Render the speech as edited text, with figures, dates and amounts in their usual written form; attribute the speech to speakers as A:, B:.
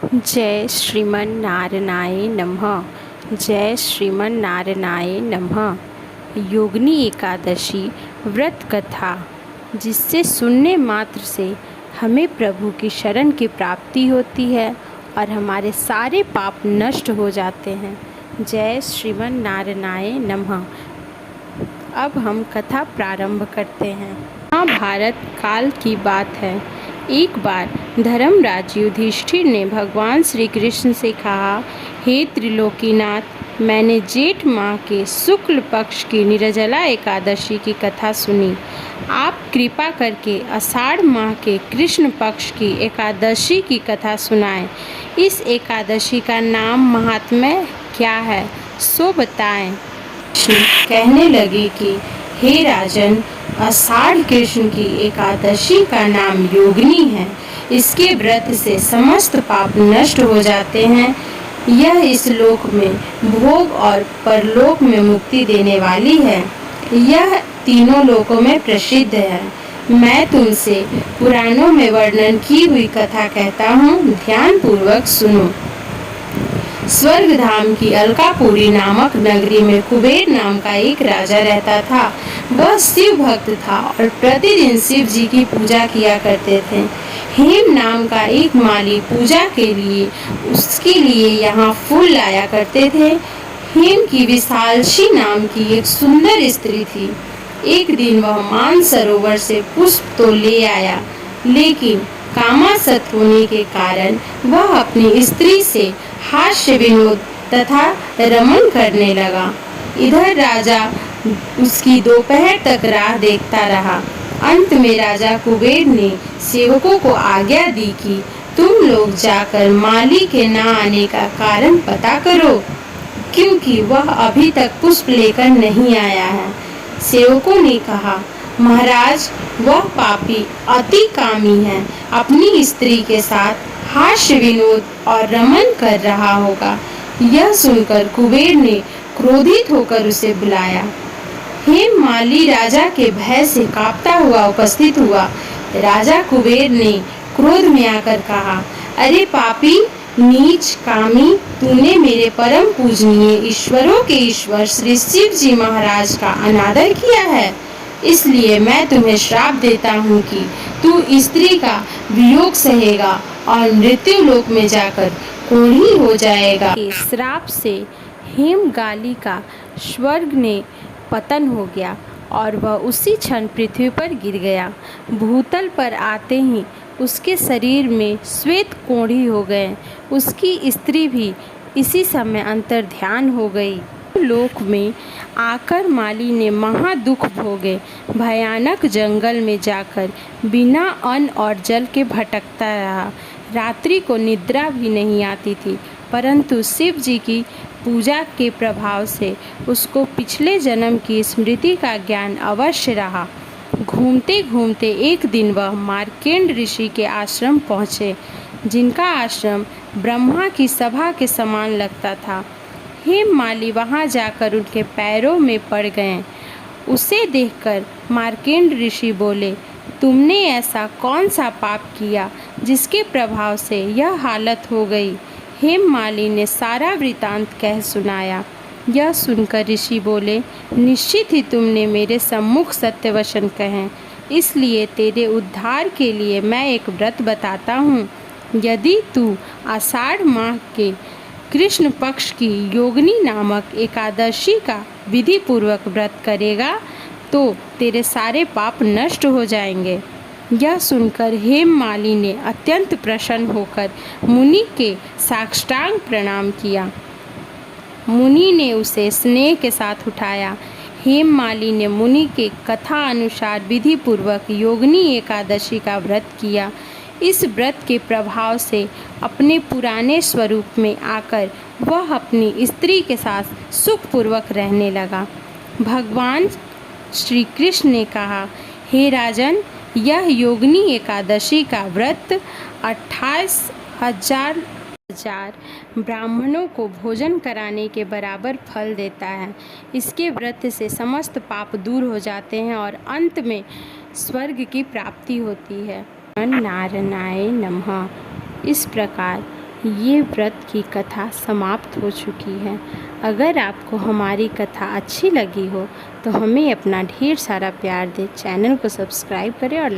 A: जय श्रीमन नारायणाय नमः। जय श्रीमन नारायणाय नमः। योगिनी एकादशी व्रत कथा, जिससे सुनने मात्र से हमें प्रभु की शरण की प्राप्ति होती है और हमारे सारे पाप नष्ट हो जाते हैं। जय श्रीमन नारायणाय नमः। अब हम कथा प्रारंभ करते हैं। महाभारत काल की बात है। एक बार धर्मराज युधिष्ठिर ने भगवान श्री कृष्ण से कहा, हे त्रिलोकीनाथ, मैंने जेठ माह के शुक्ल पक्ष की निर्जला एकादशी की कथा सुनी। आप कृपा करके आषाढ़ माह के कृष्ण पक्ष की एकादशी की कथा सुनाएं। इस एकादशी का नाम महात्म्य क्या है, सो बताएं। कहने लगे कि हे राजन, आषाढ़ कृष्ण की एकादशी का नाम योगिनी है। इसके व्रत से समस्त पाप नष्ट हो जाते हैं। यह इस लोक में भोग और परलोक में मुक्ति देने वाली है। यह तीनों लोकों में प्रसिद्ध है। मैं तुमसे पुराणों में वर्णन की हुई कथा कहता हूँ, ध्यान पूर्वक सुनो। स्वर्ग धाम की अलकापुरी नामक नगरी में कुबेर नाम का एक राजा रहता था। वह शिव भक्त था और प्रतिदिन शिव जी की पूजा किया करते थे। हेम नाम का एक माली पूजा के लिए उसके लिए यहाँ फूल लाया करते थे। हेम की विशालक्षी नाम की एक सुंदर स्त्री थी। एक दिन वह मानसरोवर से पुष्प तो ले आया, लेकिन कामासक्त होने के कारण वह अपनी स्त्री से हास्य विनोद तथा रमन करने लगा। इधर राजा उसकी दोपहर तक राह देखता रहा। अंत में राजा कुबेर ने सेवकों को आज्ञा दी कि तुम लोग जाकर माली के न आने का कारण पता करो, क्योंकि वह अभी तक पुष्प लेकर नहीं आया है। सेवकों ने कहा, महाराज, वह पापी अति कामी है, अपनी स्त्री के साथ हास्य विनोद और रमन कर रहा होगा। यह सुनकर कुबेर ने क्रोधित होकर उसे बुलाया। हेम माली राजा के भय से कांपता हुआ उपस्थित हुआ। राजा कुबेर ने क्रोध में आकर कहा, अरे पापी, नीच कामी, तूने मेरे परम पूजनीय ईश्वरों के ईश्वर श्री शिव जी महाराज का अनादर किया है। इसलिए मैं तुम्हें श्राप देता हूँ कि तू स्त्री का वियोग सहेगा और मृत्यु लोक में जाकर कोढ़ी हो जाएगा। श्राप से हेमगाली का स्वर्ग ने पतन हो गया और वह उसी क्षण पृथ्वी पर गिर गया। भूतल पर आते ही उसके शरीर में श्वेत कोढ़ी हो गए। उसकी स्त्री भी इसी समय अंतर्ध्यान हो गई। लोक में आकर माली ने महा दुख भोगे। भयानक जंगल में जाकर बिना अन्न और जल के भटकता रहा। रात्रि को निद्रा भी नहीं आती थी, परंतु शिव जी की पूजा के प्रभाव से उसको पिछले जन्म की स्मृति का ज्ञान अवश्य रहा। घूमते घूमते एक दिन वह मार्केंड ऋषि के आश्रम पहुँचे, जिनका आश्रम ब्रह्मा की सभा के समान लगता था। हेम माली वहाँ जाकर उनके पैरों में पड़ गए। उसे देखकर मार्केंड ऋषि बोले, तुमने ऐसा कौन सा पाप किया जिसके प्रभाव से यह हालत हो गई। हेम माली ने सारा वृतांत कह सुनाया। यह सुनकर ऋषि बोले, निश्चित ही तुमने मेरे सम्मुख सत्य वचन कहे, इसलिए तेरे उद्धार के लिए मैं एक व्रत बताता हूँ। यदि तू आषाढ़ माह के कृष्ण पक्ष की योगिनी नामक एकादशी का विधि पूर्वक व्रत करेगा तो तेरे सारे पाप नष्ट हो जाएंगे। यह सुनकर हेम माली ने अत्यंत प्रसन्न होकर मुनि के साष्टांग प्रणाम किया। मुनि ने उसे स्नेह के साथ उठाया। हेम माली ने मुनि के कथा अनुसार विधि पूर्वक योगिनी एकादशी का व्रत किया। इस व्रत के प्रभाव से अपने पुराने स्वरूप में आकर वह अपनी स्त्री के साथ सुखपूर्वक रहने लगा। भगवान श्री कृष्ण ने कहा, हे राजन, यह योगिनी एकादशी का व्रत 28,000 ब्राह्मणों को भोजन कराने के बराबर फल देता है। इसके व्रत से समस्त पाप दूर हो जाते हैं और अंत में स्वर्ग की प्राप्ति होती है। नारायणाय नमः। इस प्रकार ये व्रत की कथा समाप्त हो चुकी है। अगर आपको हमारी कथा अच्छी लगी हो तो हमें अपना ढेर सारा प्यार दें, चैनल को सब्सक्राइब करें और